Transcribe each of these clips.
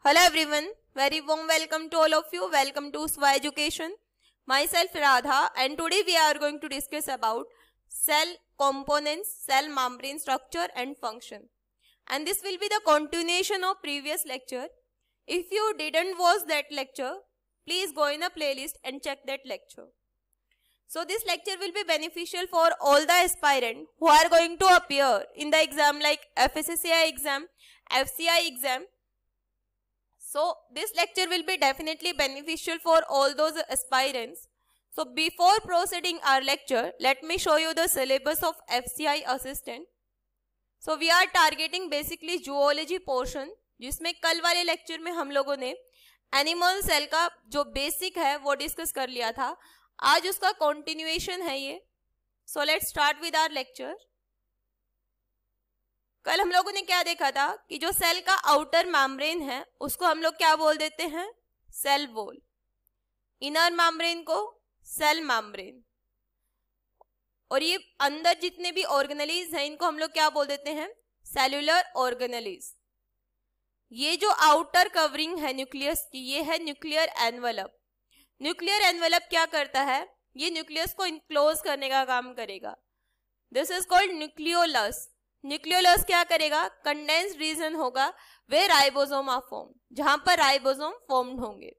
Hello everyone, very warm welcome to all of you. Welcome to SWA Education. Myself Radha, and today we are going to discuss about cell components, cell membrane structure and function. And this will be the continuation of previous lecture. If you didn't watch that lecture, please go in the playlist and check that lecture. So this lecture will be beneficial for all the aspirants who are going to appear in the exam like FSSAI exam, FCI exam. So this lecture will be definitely beneficial for all those aspirants. So before proceeding our lecture, let me show you the syllabus of FCI assistant. So we are targeting basically zoology portion, जिसमें कल वाले lecture में हम लोगों ने animal cell का जो basic है वो डिस्कस कर लिया था. आज उसका कंटिन्यूएशन है ये. So let's start with our lecture. कल हम लोगों ने क्या देखा था कि जो सेल का आउटर मेम्ब्रेन है उसको हम लोग क्या बोल देते हैं, सेल वॉल. इनर मेम्ब्रेन को सेल मेम्ब्रेन. और ये अंदर जितने भी ऑर्गेनेलीज हैं इनको हम लोग क्या बोल देते हैं, सेल्यूलर ऑर्गेनेलीज. ये जो आउटर कवरिंग है न्यूक्लियस की, ये है न्यूक्लियर एनवेलप. न्यूक्लियर एनवेलप क्या करता है, ये न्यूक्लियस को इनक्लोज करने का काम करेगा. This is called nucleolus. Nucleolus क्या करेगा, कंडेंस्ड रीजन होगा वे राइबोसोम आर फॉर्म, जहां पर राइबोसोम फॉर्म्ड होंगे.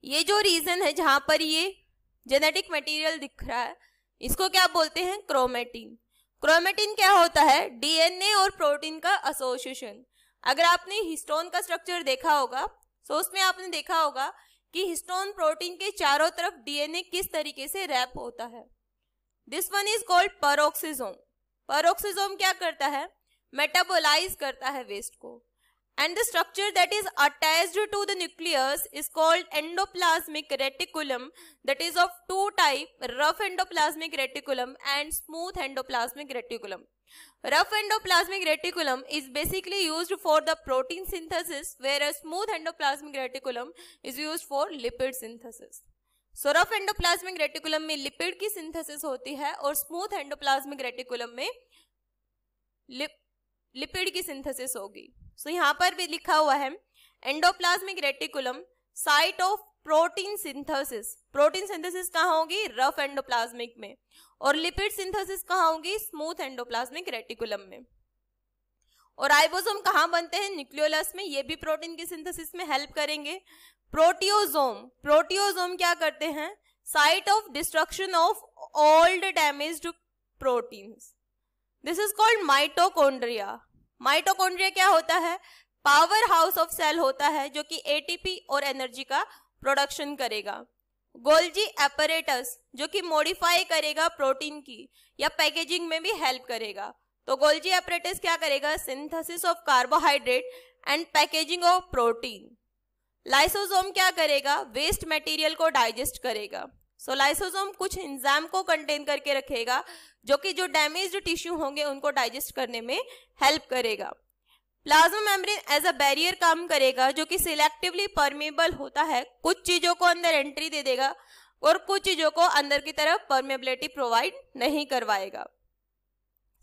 ये जो रीजन है जहां पर ये जेनेटिक मटेरियल दिख रहा है इसको क्या बोलते हैं, क्रोमेटिन. क्रोमेटिन क्या होता है, डीएनए और प्रोटीन का एसोसिएशन. अगर आपने हिस्टोन का स्ट्रक्चर देखा होगा तो उसमें आपने देखा होगा कि हिस्टोन प्रोटीन के चारों तरफ डीएनए किस तरीके से रैप होता है. This one is called peroxisome. Peroxisome क्या करता है, मेटाबोलाइज करता है वेस्ट को. And the structure that is attached to the nucleus is called endoplasmic reticulum. That is of two type, rough endoplasmic reticulum and smooth endoplasmic reticulum. Rough endoplasmic reticulum is basically used for the protein synthesis, whereas smooth endoplasmic reticulum is used for lipid synthesis. So rough endoplasmic reticulum में lipid की synthesis होती है और smooth endoplasmic reticulum में lipid की synthesis होगी. सो यहाँ पर भी लिखा हुआ है endoplasmic reticulum site of protein synthesis. Protein synthesis कहाँ होगी, रफ एंडोप्लाज्मिक में, और लिपिड सिंथेसिस कहाँ होगी, स्मूथ एंडोप्लाज्मिक रेटिकुलम में. और राइबोसोम कहाँ बनते हैं, न्यूक्लियोलस में. ये भी प्रोटीन की सिंथेसिस में हेल्प करेंगे. प्रोटियोजोम. प्रोटियोजोम क्या करते हैं, site of destruction of old damaged proteins. This is called mitochondria. Mitochondria क्या होता है, पावर हाउस ऑफ सेल होता है जो कि एटीपी और एनर्जी का प्रोडक्शन करेगा. गोल्जी एपरेटस जो कि मॉडिफाई करेगा प्रोटीन की या पैकेजिंग में भी हेल्प करेगा. तो गोल्जी एपरेटस क्या करेगा, synthesis of carbohydrate and packaging of protein. Lysosome क्या करेगा, वेस्ट मटेरियल को डाइजेस्ट करेगा. सो लाइसोसोम कुछ एंजाइम को कंटेन करके रखेगा जो कि जो डैमेज्ड टिश्यू होंगे उनको डाइजेस्ट करने में हेल्प करेगा. Plasma membrane as a barrier काम करेगा जो कि सिलेक्टिवली परमेबल होता है. कुछ चीजों को अंदर एंट्री दे देगा और कुछ चीजों को अंदर की तरफ परमेबिलिटी प्रोवाइड नहीं करवाएगा.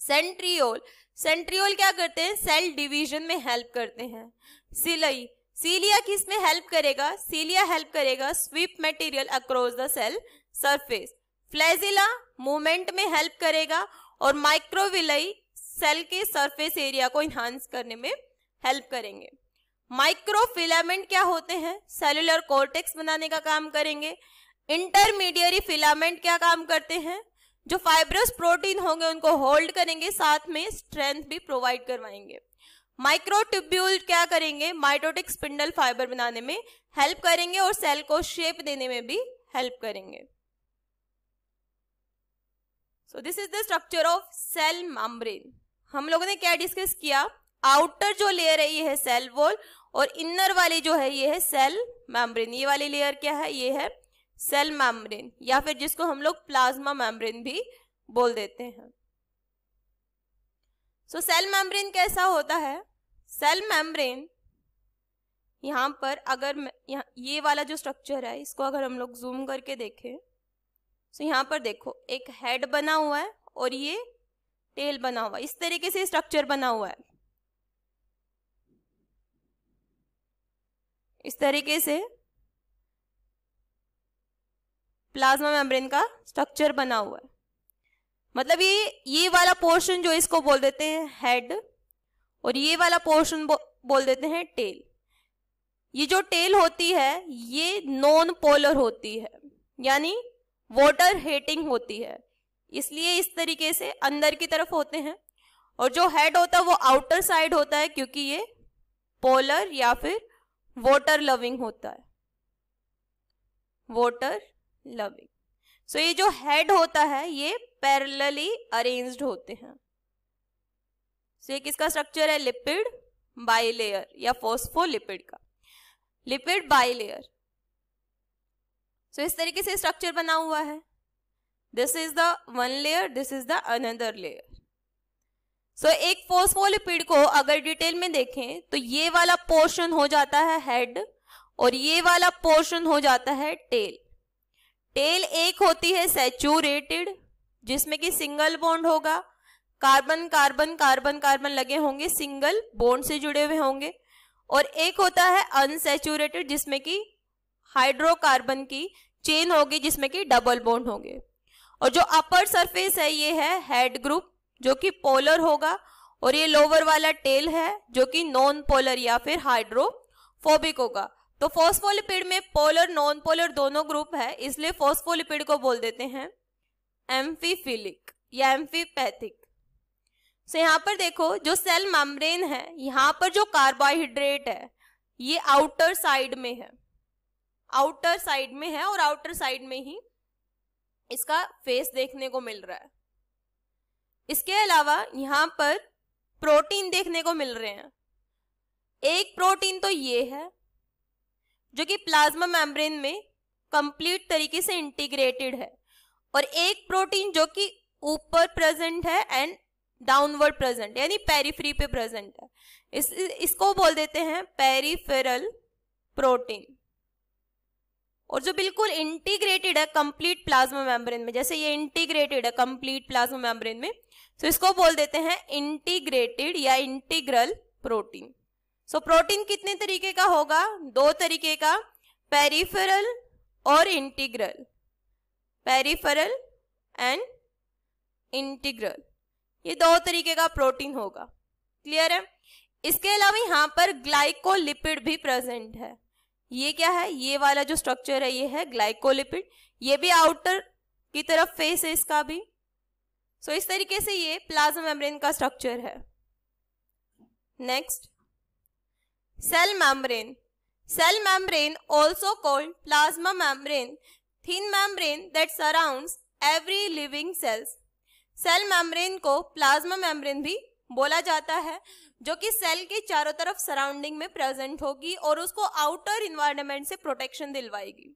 सेंट्रियोल. सेंट्रियोल क्या करते हैं, सेल डिवीजन में हेल्प करते हैं. सिलाई. सीलिया किस में हेल्प करेगा, सीलिया हेल्प करेगा sweep material across the cell surface. Flagella movement में हेल्प करेगा और माइक्रोविलाई सेल के सरफेस एरिया को इन्हांस करने में हेल्प करेंगे. माइक्रोफिलामेंट क्या होते हैं, सेलुलर कॉर्टेक्स बनाने का काम करेंगे. इंटरमीडियरी फिलामेंट क्या काम करते हैं, जो फाइब्रस प्रोटीन होंगे उनको होल्ड करेंगे, साथ में स्ट्रेंथ भी प्रोवाइड करवाएंगे. माइक्रोट्यूब्यूल क्या करेंगे, माइटोटिक स्पिंडल फाइबर बनाने में हेल्प करेंगे और सेल को शेप देने में भी हेल्प करेंगे. So this is the structure of cell membrane. हम लोगों ने क्या डिस्कस किया, आउटर जो लेयर है ये है सेल वॉल और इनर वाली जो है ये है सेल मेम्ब्रेन. ये वाली लेयर क्या है, ये है सेल मेम्ब्रेन या फिर जिसको हम लोग प्लाज्मा मेम्ब्रेन भी बोल देते हैं. सो सेल मेम्ब्रेन कैसा होता है, सेल मेम्ब्रेन यहाँ पर अगर ये वाला जो स्ट्रक्चर है इसको अगर हम लोग जूम करके देखें तो यहाँ पर देखो एक हेड बना हुआ है और ये टेल बना हुआ है. इस तरीके से स्ट्रक्चर बना हुआ है. इस तरीके से प्लाज्मा मेम्ब्रेन का स्ट्रक्चर बना हुआ है। मतलब ये वाला पोर्शन जो इसको बोल देते हैं हेड और ये वाला पोर्शन बोल देते हैं टेल। ये जो टेल होती है ये नॉन पोलर होती है, यानी वाटर हेटिंग होती है, इसलिए इस तरीके से अंदर की तरफ होते हैं। और जो हेड होता है वो आउटर साइड होता है क्योंकि ये पोलर या फिर वाटर लविंग होता है, वाटर लविंग। सो ये जो हेड होता है ये पैरेलली अरेंज्ड होते हैं। सो ये किसका स्ट्रक्चर है? लिपिड बाइलेयर या फॉस्फोलिपिड का, लिपिड बाइलेयर। सो इस तरीके से स्ट्रक्चर बना हुआ है। This is the one layer, this is the another layer. So एक फॉस्फोलिपिड को अगर डिटेल में देखें तो ये वाला पोर्शन हो जाता है हेड और ये वाला पोर्शन हो जाता है टेल। टेल एक होती है सैचुरेटेड, जिसमें कि सिंगल बॉन्ड होगा, कार्बन कार्बन कार्बन कार्बन लगे होंगे, सिंगल बॉन्ड से जुड़े हुए होंगे। और एक होता है अनसैचुरेटेड, जिसमें कि हाइड्रोकार्बन की चेन होगी, जिसमें कि डबल बॉन्ड होंगे। और जो अपर सरफेस है ये है हेड ग्रुप जो कि पोलर होगा, और ये लोअर वाला टेल है जो कि नॉन पोलर या फिर हाइड्रोफोबिक होगा। तो फॉस्फोलिपिड में पोलर नॉन पोलर दोनों ग्रुप है, इसलिए फॉस्फोलिपिड को बोल देते हैं एम्फीफिलिक या एम्फीपैथिक। सो यहाँ पर देखो जो सेल मेम्ब्रेन है, यहाँ पर जो कार्बोहाइड्रेट है ये आउटर साइड में है, आउटर साइड में है और आउटर साइड में ही इसका फेस देखने को मिल रहा है। इसके अलावा यहाँ पर प्रोटीन देखने को मिल रहे हैं। एक प्रोटीन तो ये है जो कि प्लाज्मा मेम्ब्रेन में कंप्लीट तरीके से इंटीग्रेटेड है, और एक प्रोटीन जो कि ऊपर प्रेजेंट है एंड डाउनवर्ड प्रेजेंट, यानी पेरिफेरी पे प्रेजेंट है। इसको बोल देते हैं पेरिफेरल प्रोटीन। और जो बिल्कुल इंटीग्रेटेड है कंप्लीट प्लाज्मा मेम्ब्रेन में, जैसे ये इंटीग्रेटेड है कंप्लीट प्लाज्मा मेम्ब्रेन में, तो इसको बोल देते हैं इंटीग्रेटेड या इंटीग्रल प्रोटीन। सो प्रोटीन कितने तरीके का होगा? दो तरीके का, पेरिफेरल और इंटीग्रल, पेरिफेरल एंड इंटीग्रल, ये दो तरीके का प्रोटीन होगा। क्लियर है? इसके अलावा यहाँ पर ग्लाइकोलिपिड भी प्रेजेंट है। ये क्या है? ये वाला जो स्ट्रक्चर है ये है ग्लाइकोलिपिड, ये भी आउटर की तरफ फेस है इसका भी। सो इस तरीके से ये प्लाज्मा मेम्ब्रेन का स्ट्रक्चर है। Next, cell membrane. Cell membrane also called plasma membrane, thin membrane that surrounds every living cells। Cell membrane को प्लाज्मा मेम्ब्रेन भी बोला जाता है, जो कि सेल के चारों तरफ सराउंडिंग में प्रेजेंट होगी और उसको आउटर इन्वायरमेंट से प्रोटेक्शन दिलवाएगी।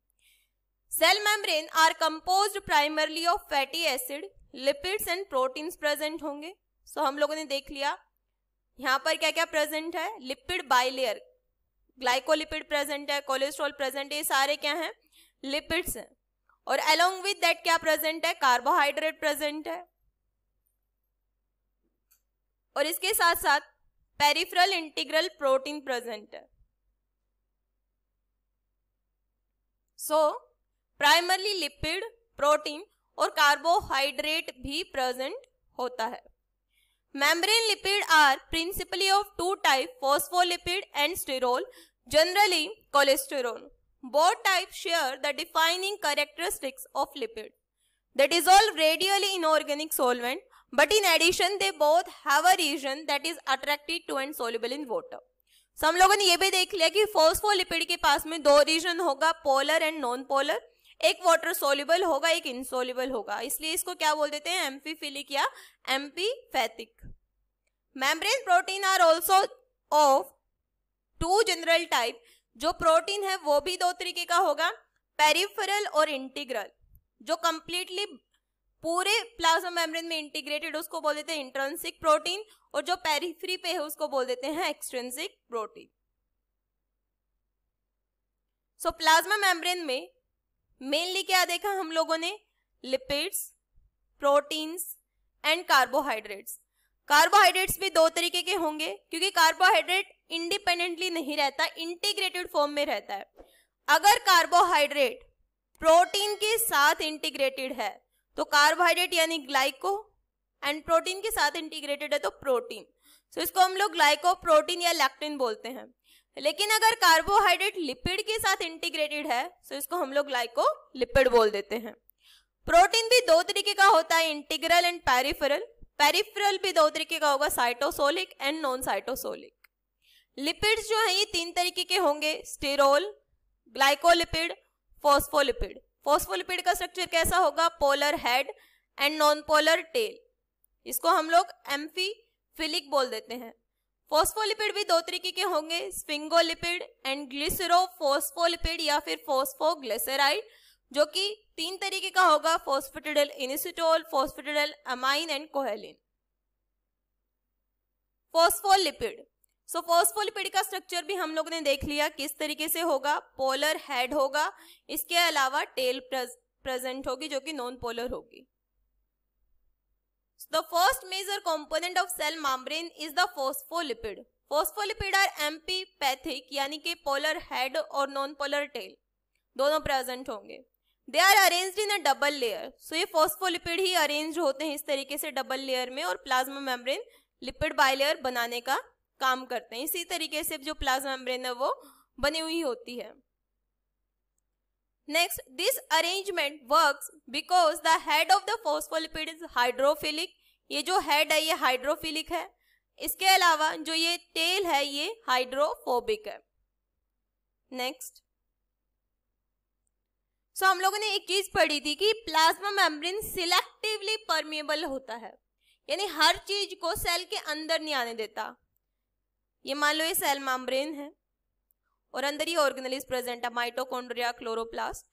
Cell membrane are composed primarily of fatty acid, lipids and proteins present होंगे। सो हम लोगों ने देख लिया यहाँ पर क्या क्या प्रेजेंट है। लिपिड बाइलेयर, ग्लाइकोलिपिड प्रेजेंट है, कोलेस्ट्रॉल प्रेजेंट है, ये सारे क्या हैं? लिपिड्स हैं। और अलोंग विद दैट क्या प्रेजेंट है? कार्बोहाइड्रेट प्रेजेंट है। और इसके साथ साथ पेरिफेरल इंटीग्रल प्रोटीन प्रेजेंट है। सो प्राइमरली लिपिड, प्रोटीन और कार्बोहाइड्रेट भी प्रेजेंट होता है। Membrane lipid are principally of two types, phospholipid and sterol, generally cholesterol. Both types share the defining characteristics of lipid. They dissolve radially in organic solvent, but in addition they both have a region that is attracted to and soluble in water. So हम लोगों ने ये भी देख लिया कि phospholipid के पास में दो रीजन होगा, पोलर एंड नॉन पोलर। एक वाटर सोल्यूबल होगा, एक इनसोल्यूबल होगा, इसलिए इसको क्या बोल देते हैं? एम्फीफिलिक या amphipathic. Membrane protein are also of two general type. जो प्रोटीन है वो भी दो तरीके का होगा, पेरिफेरल और इंटीग्रल। जो कंप्लीटली पूरे प्लाज्मा मेम्ब्रेन में इंटीग्रेटेड उसको बोल देते हैं इंट्रिंसिक प्रोटीन, और जो पेरिफेरी पे है उसको बोल देते हैं एक्सट्रिंसिक प्रोटीन। सो प्लाज्मा मेम्ब्रेन में मेनली क्या देखा हम लोगों ने? Lipids, proteins and carbohydrates. Carbohydrates भी दो तरीके के होंगे, क्योंकि कार्बोहाइड्रेट इंडिपेंडेंटली नहीं रहता, इंटीग्रेटेड फॉर्म में रहता है। अगर कार्बोहाइड्रेट प्रोटीन के साथ इंटीग्रेटेड है तो कार्बोहाइड्रेट यानी ग्लाइको, एंड प्रोटीन के साथ इंटीग्रेटेड है तो प्रोटीन, सो इसको हम लोग ग्लाइकोप्रोटीन या लैक्टिन बोलते हैं। लेकिन अगर कार्बोहाइड्रेट लिपिड के साथ इंटीग्रेटेड है तो इसको हम लोग ग्लाइकोलिपिड बोल देते हैं। प्रोटीन भी दो तरीके का होता है, इंटीग्रल एंड पेरिफेरल। पेरिफेरल भी दो तरीके का होगा, cytosolic and non cytosolic. Lipids जो है ये तीन तरीके के होंगे, स्टेरोल, ग्लाइकोलिपिड, फॉस्फोलिपिड। फॉस्फोलिपिड का स्ट्रक्चर कैसा होगा, polar head and non polar tail, इसको हम लोग एम्फीफिलिक बोल देते हैं। फॉस्फोलिपिड भी दो तरीके के होंगे, स्फिंगोलिपिड एंड ग्लिसरोफॉस्फोलिपिड या फिर फॉस्फोग्लिसराइड, जो कि तीन तरीके का होगा, phosphatidyl inositol, phosphatidyl amine and choline. Phospholipid, so phospholipid का स्ट्रक्चर भी हम लोग ने देख लिया किस तरीके से होगा, पोलर हेड होगा, इसके अलावा टेल प्रेजेंट होगी जो कि नॉन पोलर होगी। The first major component of cell membrane is the phospholipid. Phospholipid are amphipathic यानी कि polar head और non polar tail दोनों प्रेजेंट होंगे। They are arranged in a double layer. So ये phospholipid ही अरेंज होते हैं इस तरीके से डबल लेयर में, और प्लाज्मा मेम्ब्रेन लिपिड बाइलेयर बनाने का काम करते हैं। इसी तरीके से जो प्लाज्मा मेम्ब्रेन है वो बनी हुई होती है। Next, this arrangement works because the head of the phospholipid is hydrophilic. ये जो हेड है ये हाइड्रोफिलिक है, इसके अलावा जो ये टेल है ये हाइड्रोफोबिक है। नेक्स्ट, सो हम लोगों ने एक चीज पढ़ी थी कि प्लाज्मा मेम्ब्रेन सिलेक्टिवली परमिएबल होता है, यानी हर चीज को सेल के अंदर नहीं आने देता। ये मान लो ये सेल मेम्ब्रेन है और अंदर ये ऑर्गेनेल्स प्रेजेंट है, माइटोकॉन्ड्रिया, क्लोरोप्लास्ट।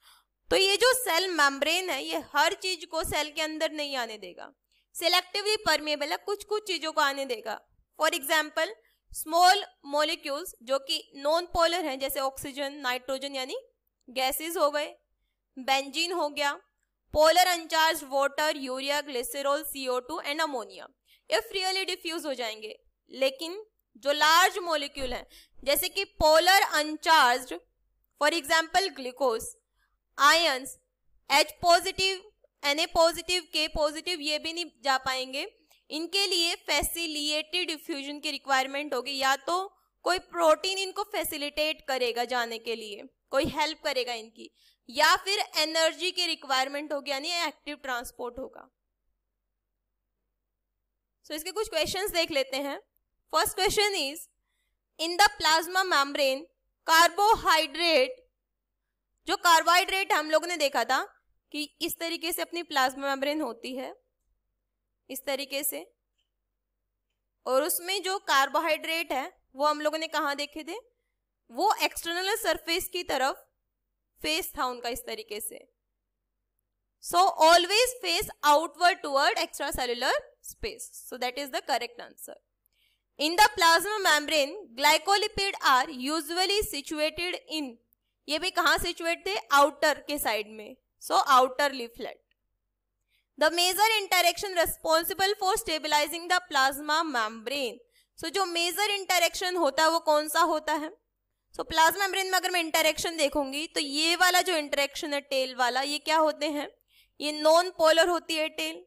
तो ये जो सेल मेम्ब्रेन है ये हर चीज को सेल के अंदर नहीं आने देगा, सिलेक्टिवली परमिएबल है, कुछ कुछ चीजों को आने देगा। फॉर एग्जाम्पल स्मॉल मॉलिक्यूल्स जो कि नॉन पोलर हैं, जैसे ऑक्सीजन, नाइट्रोजन यानी गैसेस हो गए, बेंजीन हो गया, polar अनचार्ज water, urea, glycerol, CO2 and ammonia, ये फ्रीली डिफ्यूज हो जाएंगे। लेकिन जो लार्ज मॉलिक्यूल हैं जैसे कि polar uncharged, for example glucose, ions, H positive, Na positive, K positive, ये भी नहीं जा पाएंगे। इनके लिए फैसिलिटेटेड डिफ्यूजन की रिक्वायरमेंट होगी, या तो कोई प्रोटीन इनको फैसिलिटेट करेगा जाने के लिए, कोई हेल्प करेगा इनकी, या फिर एनर्जी की रिक्वायरमेंट होगी यानी एक्टिव ट्रांसपोर्ट होगा। सो इसके कुछ क्वेश्चंस देख लेते हैं। First question is, in the plasma membrane carbohydrate, जो कार्बोहाइड्रेट हम लोगों ने देखा था कि इस तरीके से अपनी प्लाज्मा मेम्ब्रेन होती है, इस तरीके से, और उसमें जो कार्बोहाइड्रेट है वो हम लोगों ने कहाँ देखे थे, वो एक्सटर्नल सरफेस की तरफ फेस था उनका इस तरीके से। So always face outward toward extra cellular space, so that is the correct answer. In the plasma membrane, glycolipid are usually situated in, ये भी कहाँ सिचुएट थे, आउटर के साइड में, so outer leaflet. The major interaction responsible for stabilizing the plasma membrane, so जो major interaction होता है वो कौन सा होता है, सो प्लाज्मा मेम्ब्रेन में अगर मैं इंटरेक्शन देखूंगी तो ये वाला जो इंटरेक्शन है टेल वाला, ये क्या होते हैं, ये नॉन पोलर होती है टेल,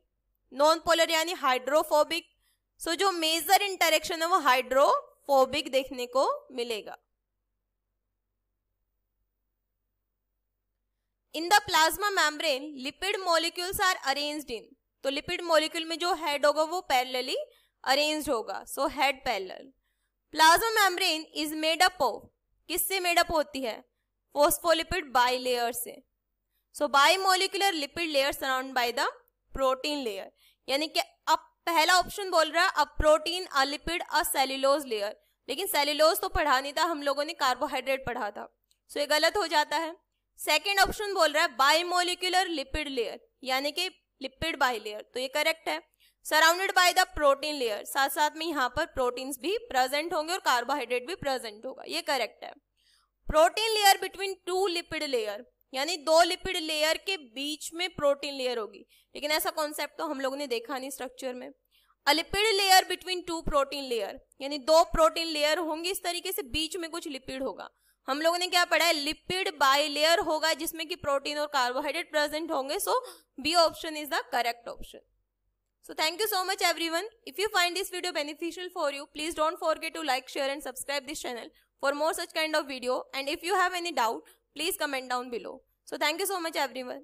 नॉन पोलर यानी हाइड्रोफोबिक। सो जो मेजर इंटरेक्शन है वो हाइड्रोफोबिक देखने को मिलेगा। In the plasma membrane lipid molecules are arranged in, तो लिपिड मॉलिक्यूल में जो हेड होगा वो पैरेलली अरेंज्ड होगा, so head parallel. Plasma membrane is made up of, किससे मेड अप होती है, फॉस्फोलिपिड बाइलेयर से। So bimolecular lipid layer surround by the protein layer, यानी कि अब पहला ऑप्शन बोल रहा है a protein, a lipid, a cellulose layer, लेकिन सेल्यूलोज तो पढ़ा नहीं था हम लोगों ने, कार्बोहाइड्रेट पढ़ा था, सो ये गलत हो जाता है। सेकेंड ऑप्शन बोल रहा है बाइमोलिकुलर लिपिड लेयर, यानी कि लिपिड बाइलेयर, तो ये करेक्ट है। Surrounded by the protein layer, साथ साथ में यहाँ पर प्रोटीन्स भी प्रेजेंट होंगे और कार्बोहाइड्रेट भी प्रेजेंट होगा, ये करेक्ट है। Protein layer between two lipid layer, यानी दो लिपिड लेयर के बीच में प्रोटीन लेयर होगी, लेकिन ऐसा कॉन्सेप्ट तो हम लोगों ने देखा नहीं स्ट्रक्चर में। अ lipid layer between two protein layer, यानी दो प्रोटीन लेयर होंगी इस तरीके से, बीच में कुछ लिपिड होगा। हम लोगों ने क्या पढ़ा है, लिपिड बाइलेयर होगा जिसमें कि प्रोटीन और कार्बोहाइड्रेट प्रेजेंट होंगे। So B option is the correct option. So thank you so much everyone. If you find this video beneficial for you, please don't forget to like, share and subscribe this channel for more such kind of video. And if you have any doubt, please comment down below. So thank you so much everyone.